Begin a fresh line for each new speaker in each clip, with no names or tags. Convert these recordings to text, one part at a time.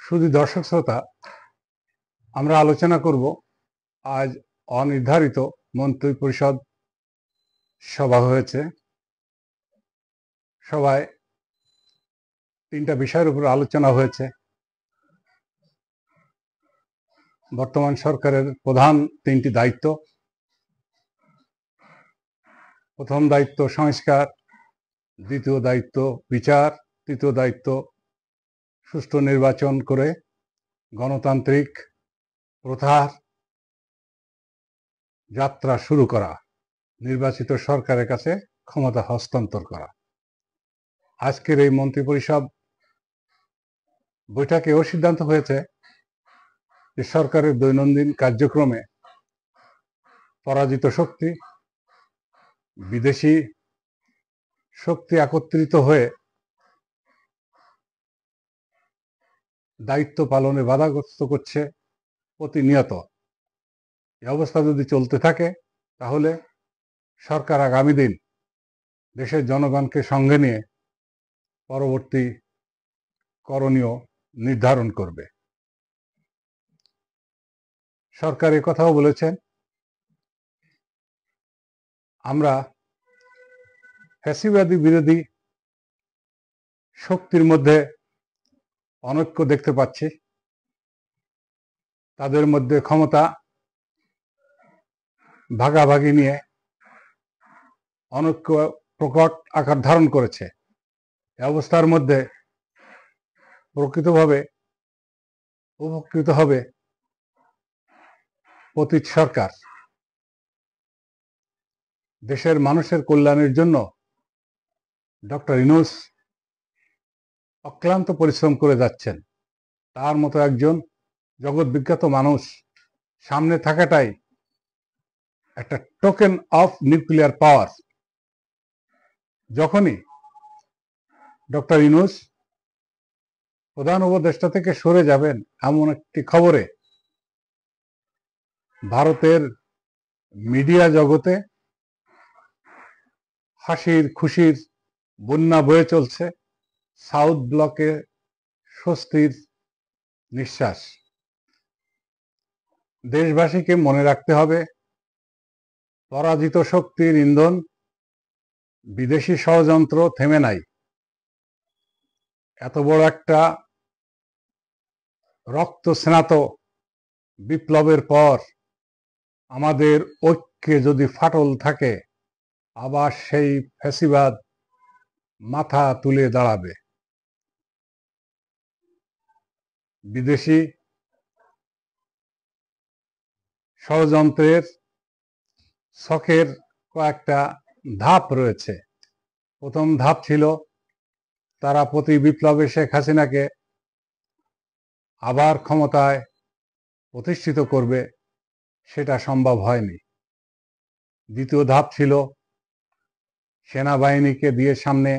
শুধু দর্শক শ্রোতা, আমরা আলোচনা করব আজ অনির্ধারিত মন্ত্রী পরিষদ সভা হয়েছে। সভায় তিনটা বিষয়ের উপর আলোচনা হয়েছে। বর্তমান সরকারের প্রধান তিনটি দায়িত্ব। প্রথম দায়িত্ব সংস্কার, দ্বিতীয় দায়িত্ব বিচার, তৃতীয় দায়িত্ব সুষ্ঠু নির্বাচন করে গণতান্ত্রিক প্রথার যাত্রা শুরু করা, নির্বাচিত সরকারের কাছে ক্ষমতা হস্তান্তর করা। আজকের এই মন্ত্রিপরিষদ বৈঠকেও সিদ্ধান্ত হয়েছে যে সরকারের দৈনন্দিন কার্যক্রমে পরাজিত শক্তি, বিদেশি শক্তি একত্রিত হয়ে দায়িত্ব পালনে বাধাগ্রস্ত করছে প্রতিনিয়ত। এই অবস্থা যদি চলতে থাকে তাহলে সরকার আগামী দিন দেশের জনগণকে সঙ্গে নিয়ে পরবর্তী করণীয় নির্ধারণ করবে। সরকার এ কথাও বলেছেন, আমরা ফ্যাসিবাদী বিরোধী শক্তির মধ্যে অনৈক্য দেখতে পাচ্ছি। তাদের মধ্যে ক্ষমতা ভাগাভাগি নিয়ে অনৈক্য প্রকট আকার ধারণ করেছে। এই অবস্থার মধ্যে প্রকৃতভাবে উপকৃত হবে পতিত সরকার। দেশের মানুষের কল্যাণের জন্য ডক্টর ইউনূস অক্লান্ত পরিশ্রম করে যাচ্ছেন। তার মতো একজন জগৎ বিখ্যাত মানুষ সামনে থাকাটাই একটা টোকেন অফ নিউক্লিয়ার পাওয়ার। যখনই ডক্টর ইউনূস প্রধান উপদেষ্টা থেকে সরে যাবেন এমন একটি খবরে ভারতের মিডিয়া জগতে হাসির খুশির বন্যা বয়ে চলছে। সাউথ ব্লকে স্বস্তির নিঃশ্বাস। দেশবাসীকে মনে রাখতে হবে, পরাজিত শক্তির ইন্ধন বিদেশি ষড়যন্ত্র থেমে নাই। এত বড় একটা রক্তস্নাত বিপ্লবের পর আমাদের ঐক্যে যদি ফাটল থাকে, আবার সেই ফ্যাসিবাদ মাথা তুলে দাঁড়াবে। বিদেশি ষড়যন্ত্রের ছকের কয়েকটা ধাপ রয়েছে। প্রথম ধাপ ছিল তারা প্রতি বিপ্লবে শেখ হাসিনাকে আবার ক্ষমতায় প্রতিষ্ঠিত করবে, সেটা সম্ভব হয়নি। দ্বিতীয় ধাপ ছিল সেনাবাহিনীকে দিয়ে সামনে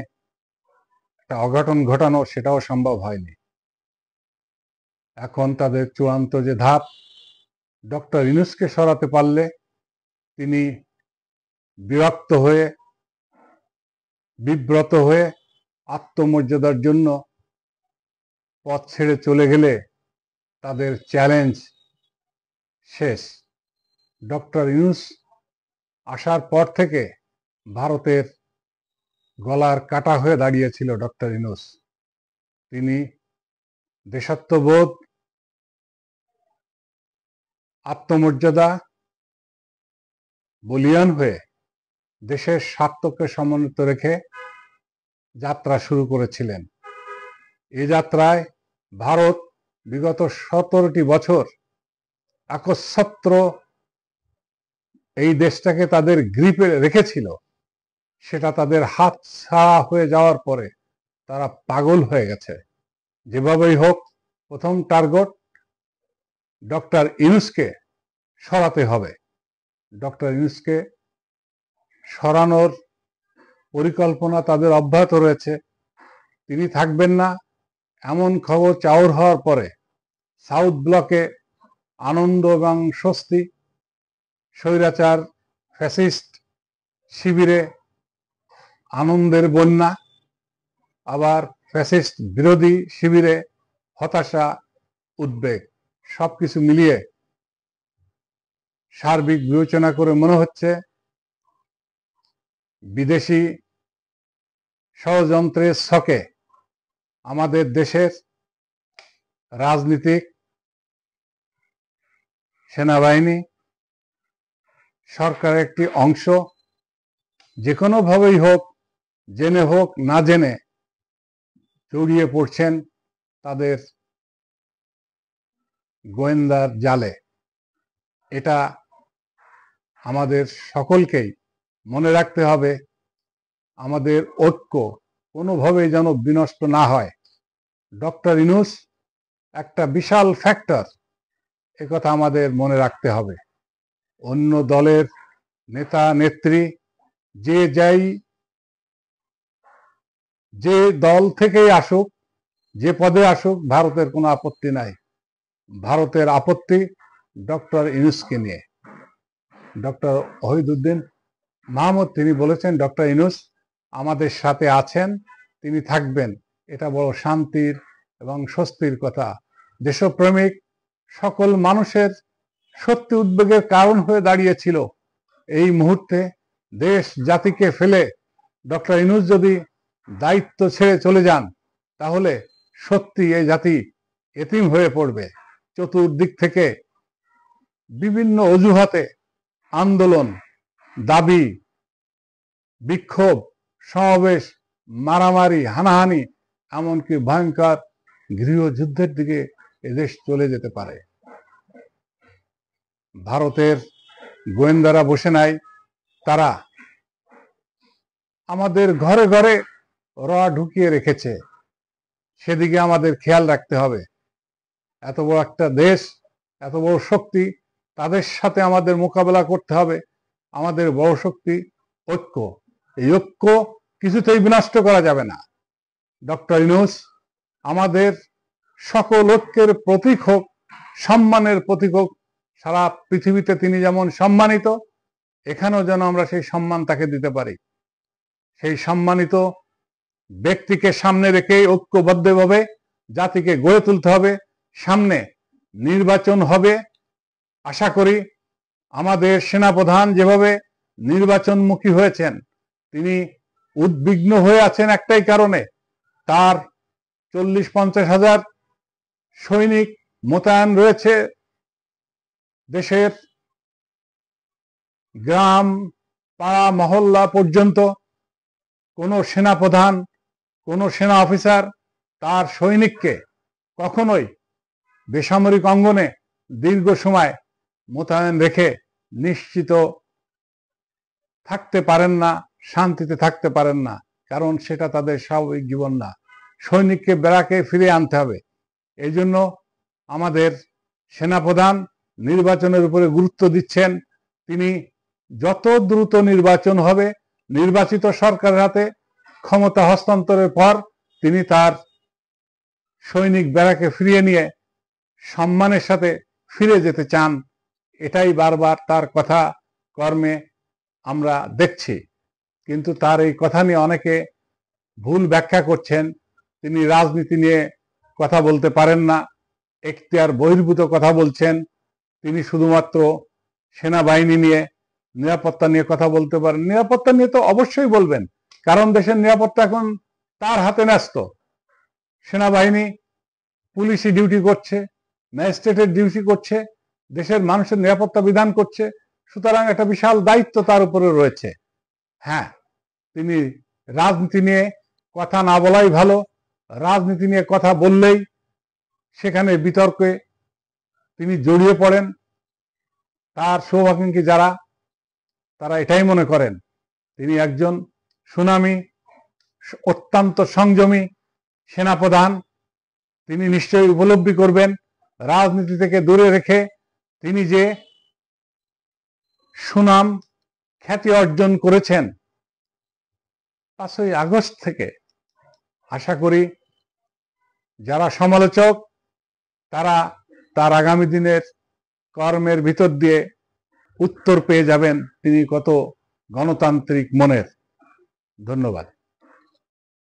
একটা অঘটন ঘটানো, সেটাও সম্ভব হয়নি। এখন তাদের চূড়ান্ত যে ধাপ, ডক্টর ইউনূসকে সরাতে পারলে তিনি বিরক্ত হয়ে, বিব্রত হয়ে আত্মমর্যাদার জন্য পথ ছেড়ে চলে গেলে তাদের চ্যালেঞ্জ শেষ। ডক্টর ইউনূস আসার পর থেকে ভারতের গলার কাটা হয়ে দাঁড়িয়েছিল ডক্টর ইউনূস। তিনি দেশাত্মবোধ, আত্মমর্যাদা বলিয়ান হয়ে দেশের স্বার্থকে সমন্বিত রেখে যাত্রা শুরু করেছিলেন। এই যাত্রায় ভারত বিগত 17টি বছর একচ্ছত্র এই দেশটাকে তাদের গ্রিপে রেখেছিল। সেটা তাদের হাত ছাড়া হয়ে যাওয়ার পরে তারা পাগল হয়ে গেছে। যেভাবেই হোক প্রথম টার্গেট ডক্টর ইউনূসকে সরাতে হবে। ডক্টর ইউনূসকে সরানোর পরিকল্পনা তাদের অব্যাহত রয়েছে। তিনি থাকবেন না এমন খবর চাউর হওয়ার পরে সাউথ ব্লকে আনন্দ এবং স্বস্তি, স্বৈরাচার ফ্যাসিস্ট শিবিরে আনন্দের বন্যা, আবার ফ্যাসিস্ট বিরোধী শিবিরে হতাশা, উদ্বেগ সবকিছু মিলিয়ে সার্বিক বিবেচনা করে মনে হচ্ছে বিদেশি ষড়যন্ত্রের ছকে আমাদের দেশের রাজনীতিক, সেনাবাহিনী, সরকারের একটি অংশ যে কোনোভাবেই হোক, জেনে হোক না জেনে, জড়িয়ে পড়ছেন তাদের গোয়েন্দার জালে। এটা আমাদের সকলকেই মনে রাখতে হবে। আমাদের ঐক্য কোনোভাবেই যেন বিনষ্ট না হয়। ডক্টর ইউনূস একটা বিশাল ফ্যাক্টর, একথা আমাদের মনে রাখতে হবে। অন্য দলের নেতা নেত্রী যে দল থেকেই আসুক, যে পদে আসুক, ভারতের কোনো আপত্তি নাই। ভারতের আপত্তি ডক্টর ইউনূসকে নিয়ে। ডক্টর ওহিদুদ্দিন মাহমুদ তিনি বলেছেন, ডক্টর ইউনূস আমাদের সাথে আছেন, তিনি থাকবেন। এটা বড় শান্তির এবং স্বস্তির কথা। দেশপ্রেমিক সকল মানুষের সত্যি উদ্বেগের কারণ হয়ে দাঁড়িয়েছিল। এই মুহূর্তে দেশ জাতিকে ফেলে ডক্টর ইউনূস যদি দায়িত্ব ছেড়ে চলে যান, তাহলে সত্যি এই জাতি এতিম হয়ে পড়বে। চতুর্দিক থেকে বিভিন্ন অজুহাতে আন্দোলন, দাবি, বিক্ষোভ, সমাবেশ, মারামারি, হানাহানি, এমনকি ভয়ঙ্কর গৃহযুদ্ধের দিকে এদেশ চলে যেতে পারে। ভারতের গোয়েন্দারা বসে নাই, তারা আমাদের ঘরে ঘরে ঢুকিয়ে রেখেছে। সেদিকে আমাদের খেয়াল রাখতে হবে। এত বড় একটা দেশ, এত বড় শক্তি, তাদের সাথে আমাদের মোকাবেলা করতে হবে। আমাদের বড় শক্তি ঐক্য। এই ঐক্য কিছুতেই বিনষ্ট করা যাবে না। ডক্টর ইউনূস আমাদের সকল ঐক্যের প্রতীক হোক, সম্মানের প্রতীক হোক। সারা পৃথিবীতে তিনি যেমন সম্মানিত, এখানেও যেন আমরা সেই সম্মান তাকে দিতে পারি। সেই সম্মানিত ব্যক্তিকে সামনে রেখে ঐক্যবদ্ধভাবে জাতিকে গড়ে তুলতে হবে। সামনে নির্বাচন হবে। আশা করি আমাদের সেনাপ্রধান যেভাবে নির্বাচনমুখী হয়েছেন, তিনি উদ্বিগ্ন হয়ে আছেন একটাই কারণে, তার 40-50 হাজার সৈনিক মোতায়েন রয়েছে দেশের গ্রাম, পাড়া, মহল্লা পর্যন্ত। কোনো সেনাপ্রধান, কোনো সেনা অফিসার তার সৈনিককে কখনোই বেসামরিক অঙ্গনে দীর্ঘ সময় মোতায়েন রেখে নিশ্চিত থাকতে পারেন না, শান্তিতে থাকতে পারেন না। কারণ সেটা তাদের স্বাভাবিক জীবন না। সৈনিককে ব্যারাকে ফিরে আনতে হবে। এই জন্য আমাদের সেনাপ্রধান নির্বাচনের উপরে গুরুত্ব দিচ্ছেন। তিনি যত দ্রুত নির্বাচন হবে, নির্বাচিত সরকারের হাতে ক্ষমতা হস্তান্তরের পর তিনি তার সৈনিক ব্যারাকে ফিরিয়ে নিয়ে সম্মানের সাথে ফিরে যেতে চান। এটাই বারবার তার কথা কর্মে আমরা দেখছি। কিন্তু তার এই কথা নিয়ে অনেকে ভুল ব্যাখ্যা করছেন। তিনি রাজনীতি নিয়ে কথা বলতে পারেন না, এখতিয়ার বহির্ভূত কথা বলছেন। তিনি শুধুমাত্র সেনাবাহিনী নিয়ে, নিরাপত্তা নিয়ে কথা বলতে পারেন। নিরাপত্তা নিয়ে তো অবশ্যই বলবেন, কারণ দেশের নিরাপত্তা এখন তার হাতে ন্যস্ত। সেনাবাহিনী পুলিশি ডিউটি করছে, ম্যাজিস্ট্রেটের ডিউটি করছে, দেশের মানুষের নিরাপত্তা বিধান করছে। সুতরাং একটা বিশাল দায়িত্ব তার উপরে রয়েছে। হ্যাঁ, তিনি রাজনীতি নিয়ে কথা না বলাই ভালো। রাজনীতি নিয়ে কথা বললেই সেখানে বিতর্কে তিনি জড়িয়ে পড়েন। তার শুভাকাঙ্ক্ষী যারা, তারা এটাই মনে করেন তিনি একজন সুনামী, অত্যন্ত সংযমী সেনাপ্রধান। তিনি নিশ্চয়ই উপলব্ধি করবেন রাজনীতি থেকে দূরে রেখে তিনি যে সুনাম, খ্যাতি অর্জন করেছেন 5ই আগস্ট থেকে। আশা করি যারা সমালোচক, তারা তার আগামী দিনের কর্মের ভিতর দিয়ে উত্তর পেয়ে যাবেন তিনি কত গণতান্ত্রিক মনের। ধন্যবাদ।